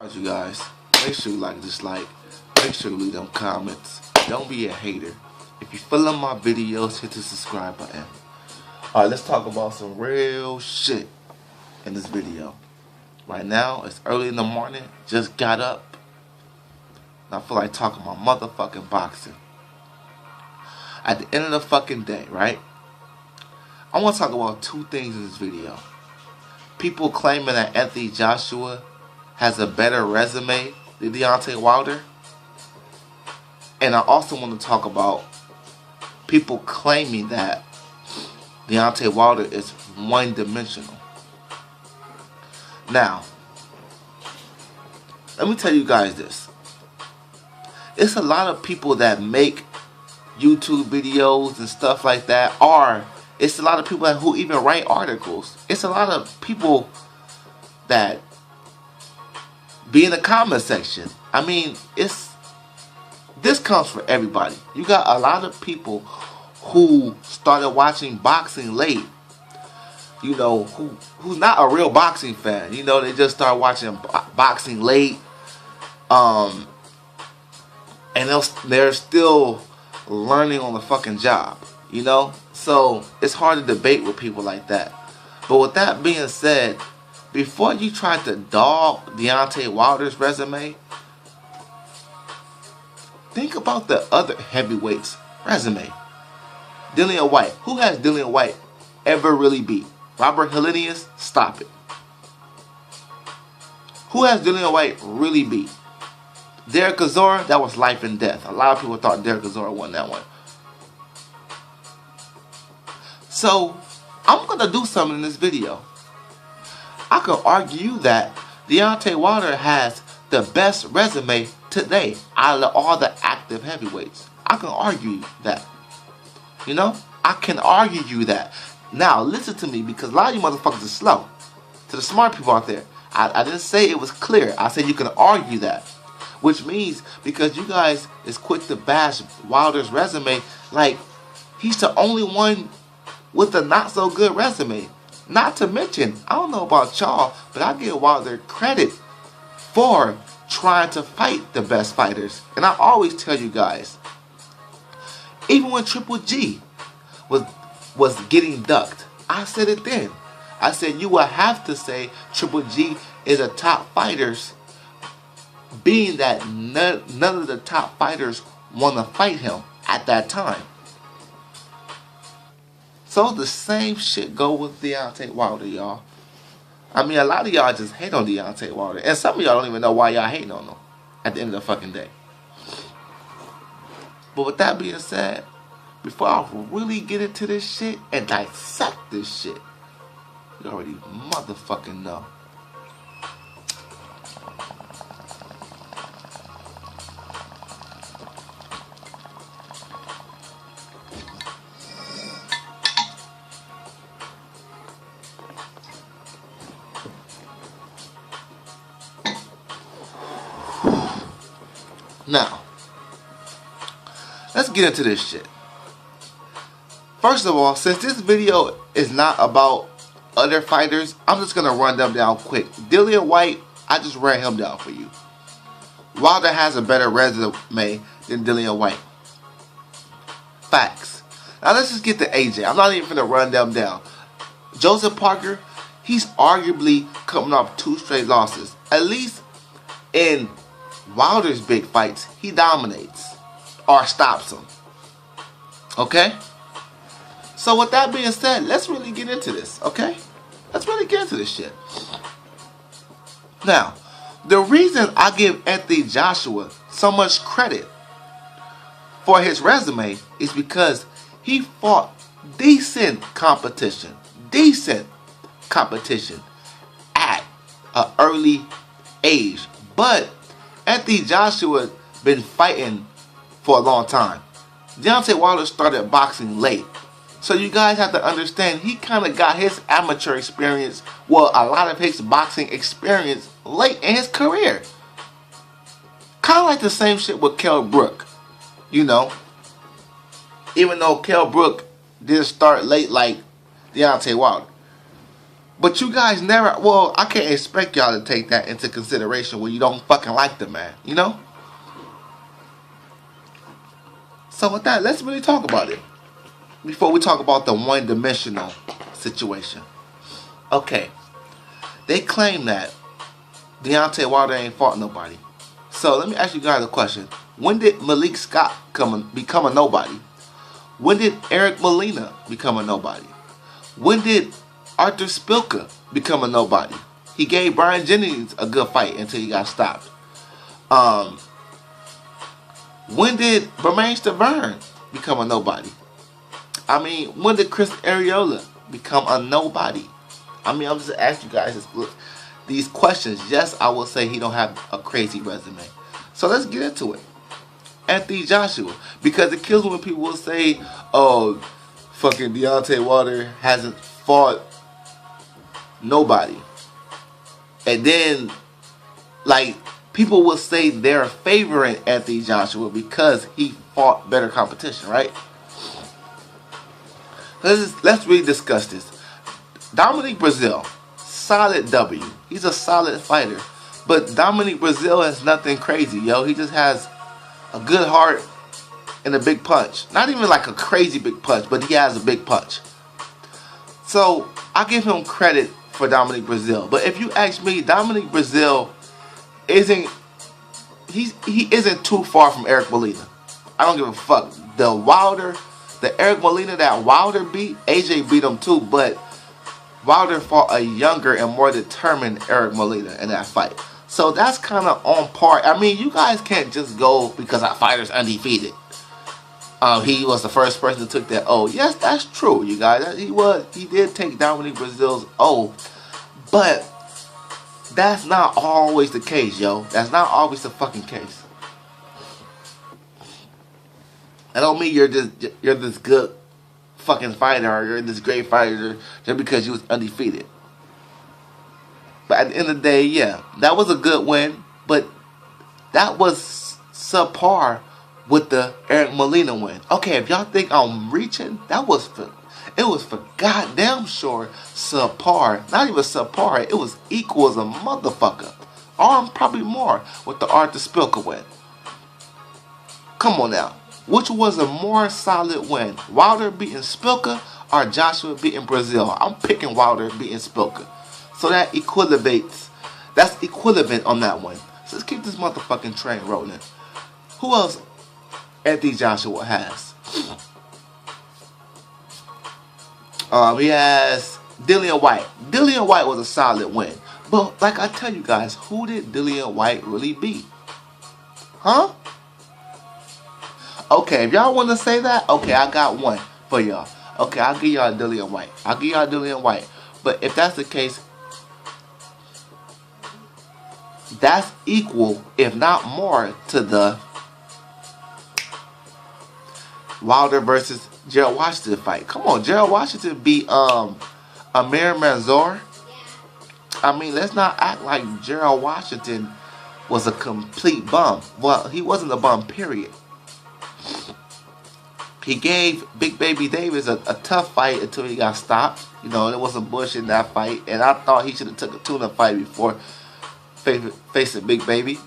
You guys, make sure you like this make sure you leave them comments. Don't be a hater. If you feeling my videos, hit the subscribe button. Alright, let's talk about some real shit in this video. Right now, it's early in the morning, just got up, and I feel like talking about motherfucking boxing. At the end of the fucking day, right? I want to talk about two things in this video. People claiming that Anthony Joshua has a better resume than Deontay Wilder. And I also want to talk about people claiming that Deontay Wilder is one-dimensional. Now, let me tell you guys this. It's a lot of people that make YouTube videos and stuff like that, or it's a lot of people who even write articles. It's a lot of people that be in the comment section. I mean, this comes for everybody. You got a lot of people who started watching boxing late, you know, who's not a real boxing fan. You know, they just start watching boxing late, and they're still learning on the fucking job, you know. So it's hard to debate with people like that. But with that being said, before you try to dog Deontay Wilder's resume, think about the other heavyweights' resume. Dillian Whyte. Who has Dillian Whyte ever really beat? Robert Helenius? Stop it. Who has Dillian Whyte really beat? Derek Chisora? That was life and death. A lot of people thought Derek Chisora won that one. So, I'm going to do something in this video. I could argue that Deontay Wilder has the best resume today out of all the active heavyweights. I can argue that. You know? I can argue you that. Now, listen to me, because a lot of you motherfuckers are slow. To the smart people out there, I didn't say it was clear. I said you can argue that. Which means, because you guys is quick to bash Wilder's resume, like, he's the only one with a not so good resume. Not to mention, I don't know about y'all, but I give Wilder credit for trying to fight the best fighters. And I always tell you guys, even when Triple G was getting ducked, I said it then. I said you will have to say Triple G is a top fighters, being that none of the top fighters want to fight him at that time. So the same shit go with Deontay Wilder, y'all. I mean, a lot of y'all just hate on Deontay Wilder. And some of y'all don't even know why y'all hating on him at the end of the fucking day. But with that being said, before I really get into this shit and dissect this shit, you already motherfucking know. Now, let's get into this shit. First of all, since this video is not about other fighters, I'm just going to run them down quick. Dillian Whyte, I just ran him down for you. Wilder has a better resume than Dillian Whyte. Facts. Now let's just get to AJ. I'm not even going to run them down. Joseph Parker, he's arguably coming off 2 straight losses. At least in Wilder's big fights, he dominates or stops him. Okay? So with that being said, let's really get into this, okay? Let's really get into this shit. Now, the reason I give Anthony Joshua so much credit for his resume is because he fought decent competition at an early age. But Anthony Joshua been fighting for a long time. Deontay Wilder started boxing late. So you guys have to understand, he kind of got his amateur experience, well, a lot of his boxing experience late in his career. Kind of like the same shit with Kell Brook. You know, even though Kell Brook didn't start late like Deontay Wilder. But you guys never, well, I can't expect y'all to take that into consideration when you don't fucking like the man, you know? So with that, let's really talk about it. Before we talk about the one-dimensional situation. Okay. They claim that Deontay Wilder ain't fought nobody. So let me ask you guys a question. When did Malik Scott become a nobody? When did Eric Molina become a nobody? When did Arthur Spilka become a nobody? He gave Brian Jennings a good fight until he got stopped. When did Bermane Stiverne become a nobody? I mean, when did Chris Arreola become a nobody? I mean, I'm just asking you guys these questions. Yes, I will say he don't have a crazy resume. So let's get into it. Anthony Joshua. Because it kills me when people will say, oh, fucking Deontay Wilder hasn't fought nobody. And then, like, people will say they're favoring Anthony Joshua because he fought better competition, right? Let's really discuss this. Dominic Breazeale, solid W. He's a solid fighter. But Dominic Breazeale has nothing crazy, yo. He just has a good heart and a big punch. Not even like a crazy big punch, but he has a big punch. So, I give him credit for Dominic Breazeale. But if you ask me, Dominic Breazeale isn't too far from Eric Molina. I don't give a fuck. The Eric Molina that Wilder beat, AJ beat him too, but Wilder fought a younger and more determined Eric Molina in that fight. So that's kind of on par. I mean, you guys can't just go because our fighter's undefeated. He was the first person that took that O. Yes, that's true, you guys. He did take Dominic Breazeale's O, but that's not always the case, yo. That's not always the fucking case. I don't mean you're this good fucking fighter or you're this great fighter just because you was undefeated. But at the end of the day, yeah, that was a good win, but that was subpar with the Eric Molina win. Okay, if y'all think I'm reaching, it was for goddamn sure subpar. Not even subpar, it was equal as a motherfucker. Or probably more with the Arthur Spilka win. Come on now. Which was a more solid win? Wilder beating Spilka or Joshua beating Breazeale? I'm picking Wilder beating Spilka. So that equilibrates. That's equivalent on that one. So let's keep this motherfucking train rolling. Who else Anthony Joshua has? He has Dillian Whyte. Dillian Whyte was a solid win. But like I tell you guys, who did Dillian Whyte really beat? Huh? Okay, if y'all want to say that, okay, I got one for y'all. Okay, I'll give y'all Dillian Whyte. But if that's the case, that's equal, if not more, to the Wilder versus Gerald Washington fight. Come on, Gerald Washington beat Amir Manzoor. I mean, let's not act like Gerald Washington was a complete bum. Well, he wasn't a bum, period. He gave Big Baby Davis a tough fight until he got stopped. You know, there was some bush in that fight. And I thought he should have took a tuna fight before facing Big Baby.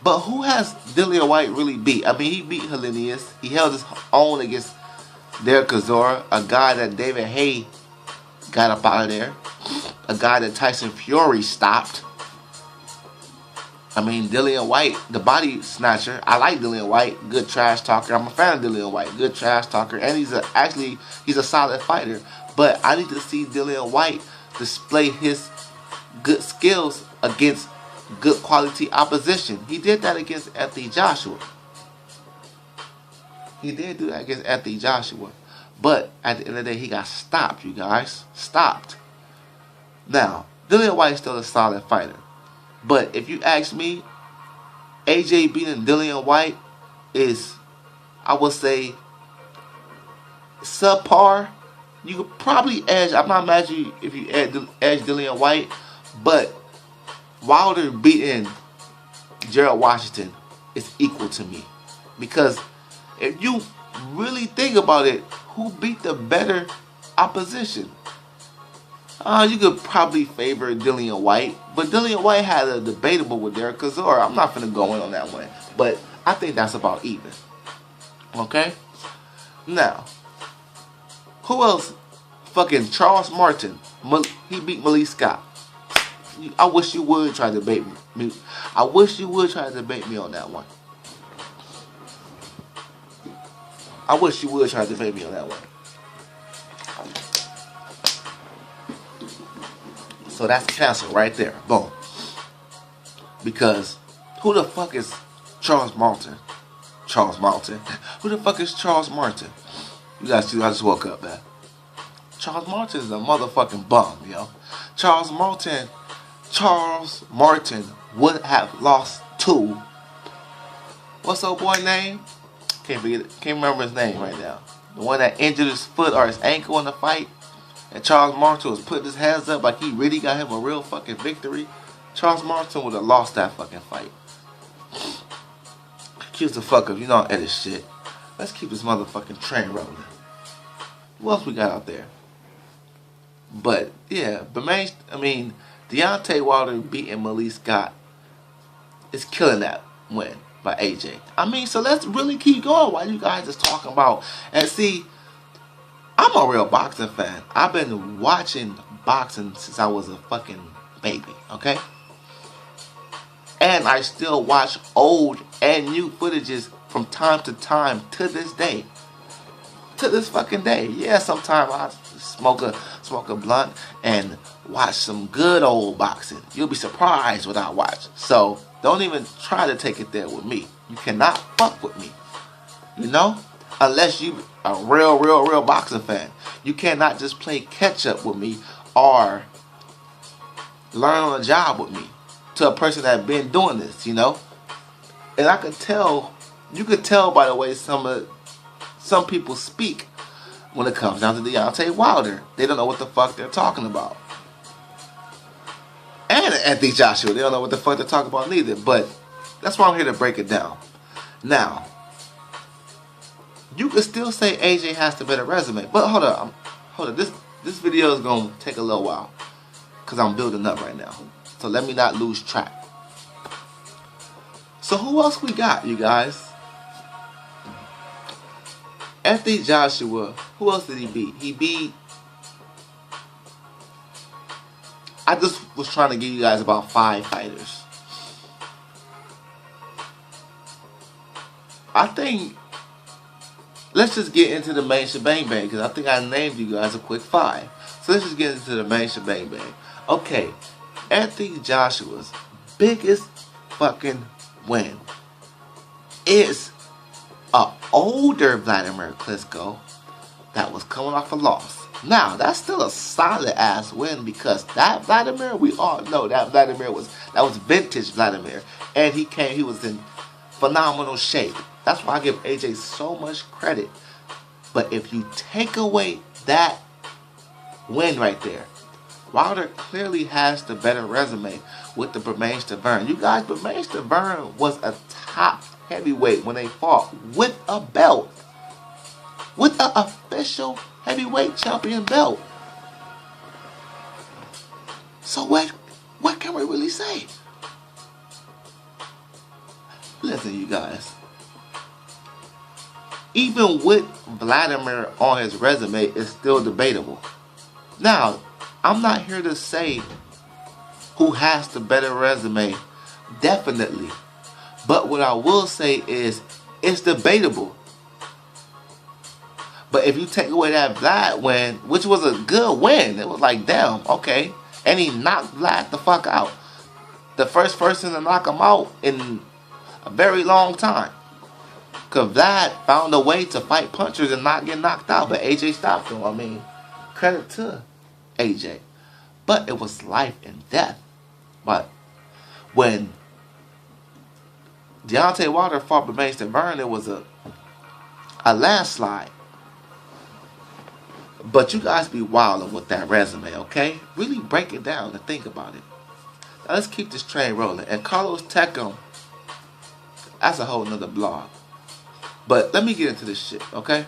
But who has Dillian Whyte really beat? I mean, he beat Helenius. He held his own against Derek Chisora, a guy that David Haye got up out of there. A guy that Tyson Fury stopped. I mean, Dillian Whyte, the body snatcher. I like Dillian Whyte, good trash talker. I'm a fan of Dillian Whyte, good trash talker, and he's a solid fighter. But I need to see Dillian Whyte display his good skills against good quality opposition. He did that against Anthony Joshua. He did do that against Anthony Joshua. But at the end of the day, he got stopped, you guys. Stopped. Now, Dillian Whyte is still a solid fighter. But if you ask me, AJ beating Dillian Whyte is, I would say, subpar. You could probably edge. I'm not mad at you if you edge Dillian Whyte, but Wilder beating Gerald Washington is equal to me. Because if you really think about it, who beat the better opposition? You could probably favor Dillian White, but Dillian White had a debatable with Derek Chisora. I'm not gonna go in on that one, but I think that's about even. Okay. Now, who else? Fucking Charles Martin. He beat Malik Scott. I wish you would try to debate me. I wish you would try to debate me on that one. I wish you would try to debate me on that one. So that's canceled right there. Boom. Because who the fuck is Charles Martin? Charles Martin. Who the fuck is Charles Martin? You guys see, I just woke up, man. Charles Martin is a motherfucking bum, yo. Charles Martin would have lost to, what's old boy name? Can't remember his name right now. The one that injured his foot or his ankle in the fight. And Charles Martin was putting his hands up like he really got him a real fucking victory. Charles Martin would have lost that fucking fight. Excuse the fuck up, you know I edit shit. Let's keep this motherfucking train rolling. What else we got out there? But yeah, Deontay Wilder beating Malik Scott is killing that win by AJ. So let's really keep going while you guys is talking about. And see, I'm a real boxing fan. I've been watching boxing since I was a fucking baby, okay? And I still watch old and new footages from time to time to this day. To this fucking day. Yeah, sometimes I smoke a blunt and watch some good old boxing. You'll be surprised what I watch. So don't even try to take it there with me. You cannot fuck with me. You know? Unless you a real boxing fan. You cannot just play catch up with me or learn on the job with me to a person that been doing this, you know? And I could tell, you could tell by the way some people speak when it comes down to Deontay Wilder. They don't know what the fuck they're talking about. And Anthony Joshua, they don't know what the fuck they're talking about neither. But that's why I'm here to break it down. Now, you could still say AJ has the better resume. But hold up. This video is going to take a little while. Because I'm building up right now. So let me not lose track. So who else we got, you guys? Anthony Joshua. Who else did he beat? I just was trying to give you guys about 5 fighters. I think, let's just get into the main shebang bang, because I think I named you guys a quick 5. So let's just get into the main shebang bang. Okay, Anthony Joshua's biggest fucking win is an older Vladimir Klitschko that was coming off a loss. Now, that's still a solid ass win, because that Vladimir, we all know that Vladimir was vintage Vladimir. And he was in phenomenal shape. That's why I give AJ so much credit. But if you take away that win right there, Wilder clearly has the better resume with the Bermane Stiverne. You guys, Bermane Stiverne was a top heavyweight when they fought with a belt. With an official heavyweight champion belt. So what can we really say? Listen, you guys. Even with Vladimir on his resume, it's still debatable. Now, I'm not here to say who has the better resume, definitely. But what I will say is, it's debatable. But if you take away that Vlad win, which was a good win, it was like, damn, okay. And he knocked Vlad the fuck out. The first person to knock him out in a very long time. Because Vlad found a way to fight punchers and not get knocked out. But AJ stopped him. Credit to AJ. But it was life and death. But when Deontay Wilder fought Bermane Stiverne, it was a landslide. But you guys be wilding with that resume, okay? Really break it down and think about it. Now let's keep this train rolling. And Carlos Takam, that's a whole nother blog. But let me get into this shit, okay?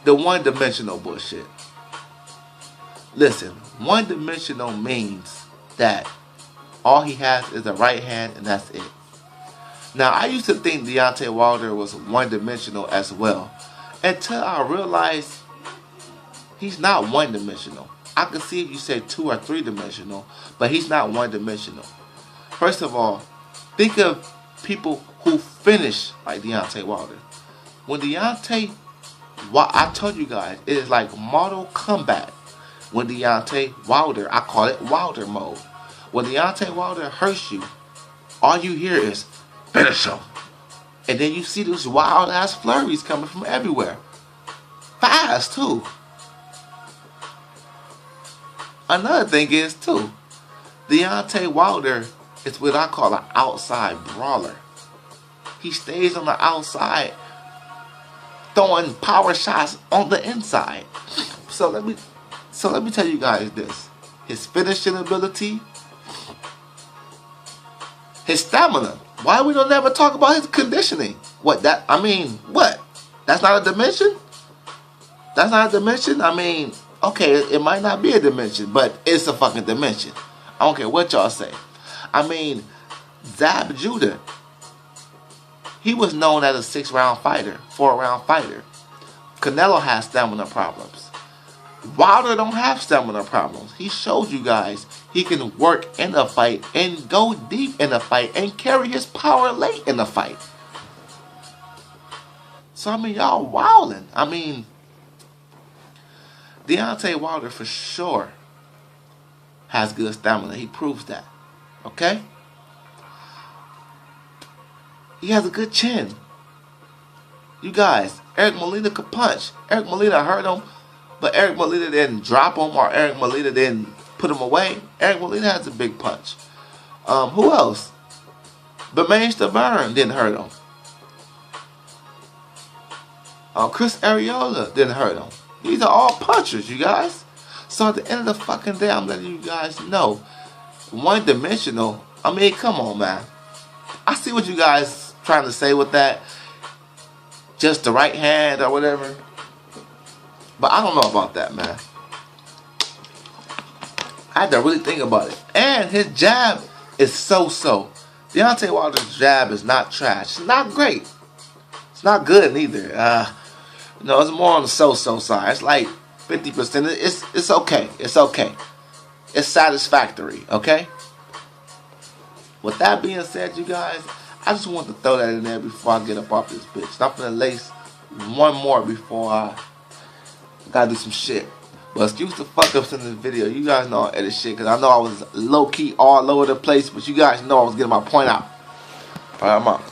The one-dimensional bullshit. Listen, one-dimensional means that all he has is a right hand and that's it. Now, I used to think Deontay Wilder was one-dimensional as well, until I realized he's not one-dimensional. I can see if you say 2 or 3-dimensional, but he's not one-dimensional. First of all, think of people who finish like Deontay Wilder. When I told you guys, it is like Mortal Kombat. When Deontay Wilder, I call it Wilder mode. When Deontay Wilder hurts you, all you hear is, finish him. And then you see those wild ass flurries coming from everywhere. Fast too. Another thing is too, Deontay Wilder is what I call an outside brawler. He stays on the outside throwing power shots on the inside. So let me tell you guys this. His finishing ability, his stamina. Why we don't ever talk about his conditioning? What? That's not a dimension? That's not a dimension? Okay, it might not be a dimension, but it's a fucking dimension. I don't care what y'all say. Zab Judah, he was known as a 6-round fighter, 4-round fighter. Canelo has stamina problems. Wilder don't have stamina problems. He showed you guys he can work in a fight and go deep in a fight and carry his power late in a fight. So y'all wildin'. Deontay Wilder for sure has good stamina. He proves that. Okay? He has a good chin. You guys, Eric Molina could punch. Eric Molina hurt him, but Eric Molina didn't drop him or Eric Molina didn't put him away. Eric Molina has a big punch. Who else? Bermane Stiverne didn't hurt him. Chris Arreola didn't hurt him. These are all punchers, you guys. So at the end of the fucking day, I'm letting you guys know, one-dimensional. Come on, man. I see what you guys trying to say with that. Just the right hand or whatever. But I don't know about that, man. I had to really think about it. And his jab is so-so. Deontay Wilder's jab is not trash. It's not great. It's not good neither. It's more on the so-so side. It's like 50%. It's okay. It's okay. It's satisfactory, okay? With that being said, you guys, I just want to throw that in there before I get up off this bitch. I'm gonna lace one more before I gotta do some shit. But excuse the fuck ups in this video. You guys know I edit shit because I know I was low-key all over the place, but you guys know I was getting my point out. Alright, I'm out.